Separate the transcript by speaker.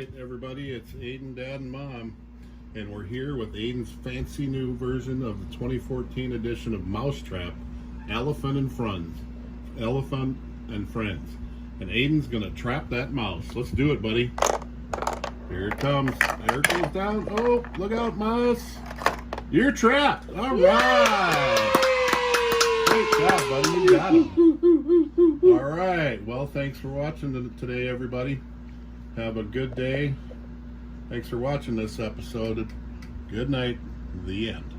Speaker 1: right, everybody, it's Aiden, Dad, and Mom, and we're here with Aiden's fancy new version of the 2014 edition of Mousetrap, Elefun and Friends. Elefun and Friends. And Aiden's gonna trap that mouse. Let's do it, buddy. Here it comes. There it goes down. Oh, look out, mouse. You're trapped. All right. Great job, buddy. You got him. All right. Well, thanks for watching today, everybody. Have a good day. Thanks for watching this episode. Good night. The end.